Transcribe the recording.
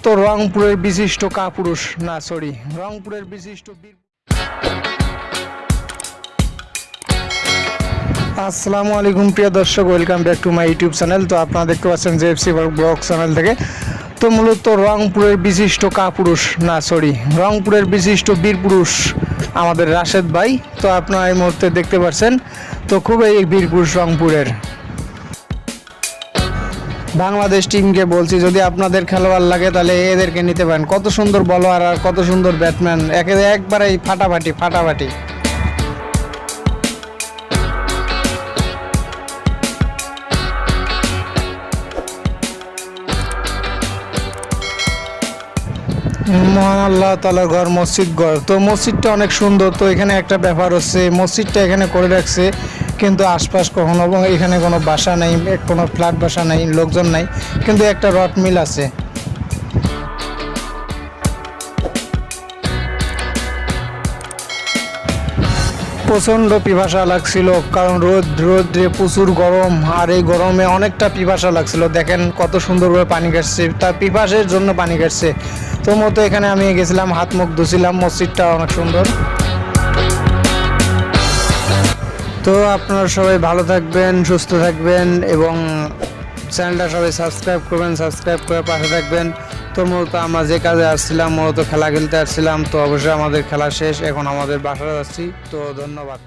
তো রংপুরের বিশিষ্ট কাপুরুষ না সরি রংপুরের বিশিষ্ট আসসালামু আলাইকুম প্রিয় দর্শক, welcome back to my YouTube channel. তো আপনারা দেখতে পাচ্ছেন জেএফসি ব্লগ চ্যানেল থেকে। তো মূলত রংপুরের বিশিষ্ট কাপুরুষ না সরি রংপুরের বিশিষ্ট বীরপুরুষ আমাদের রাশেদ ভাই। তো আপনারা এই মুহূর্তে দেখতে পাচ্ছেন তো খুবই বীরপুরুষ রংপুরের। বাংলাদেশ টিমকে বলছি, যদি আপনাদের খেলোয়াড় লাগে তাহলে এদেরকে নিতে পারেন। কত সুন্দর বলার আর কত সুন্দর ব্যাটম্যান, একবারেই ফাটাফাটি। মহান আল্লাহ তাআলার ঘর মসজিদ ঘর। তো মসজিদটা অনেক সুন্দর। তো এখানে একটা ব্যাপার হচ্ছে, মসজিদটা এখানে করে রাখছে কিন্তু আশপাশ কখনো এখানে কোনো বাসা নাই, কোনো ফ্ল্যাট বাসা নাই, লোকজন নাই, কিন্তু একটা রড মিল আছে। প্রচণ্ড পিপাসা লাগছিল, কারণ রোদ্রে প্রচুর গরম, আর এই গরমে অনেকটা পিপাসা লাগছিল। দেখেন কত সুন্দরভাবে পানি কাটছে, তার পিপাসের জন্য পানি কাটছে। তো মতো এখানে আমি গেছিলাম, হাত মুখ ধুছিলাম। মসজিদটা অনেক সুন্দর। তো আপনারা সবাই ভালো থাকবেন, সুস্থ থাকবেন এবং চ্যানেলটা সবাই সাবস্ক্রাইব করবেন, সাবস্ক্রাইব করে পাশে থাকবেন। তো মূলত আমরা যে কাজে আসছিলাম, মূলত খেলা খেলতে আসছিলাম। তো অবশ্যই আমাদের খেলা শেষ, এখন আমাদের বাসায় যাচ্ছি। তো ধন্যবাদ।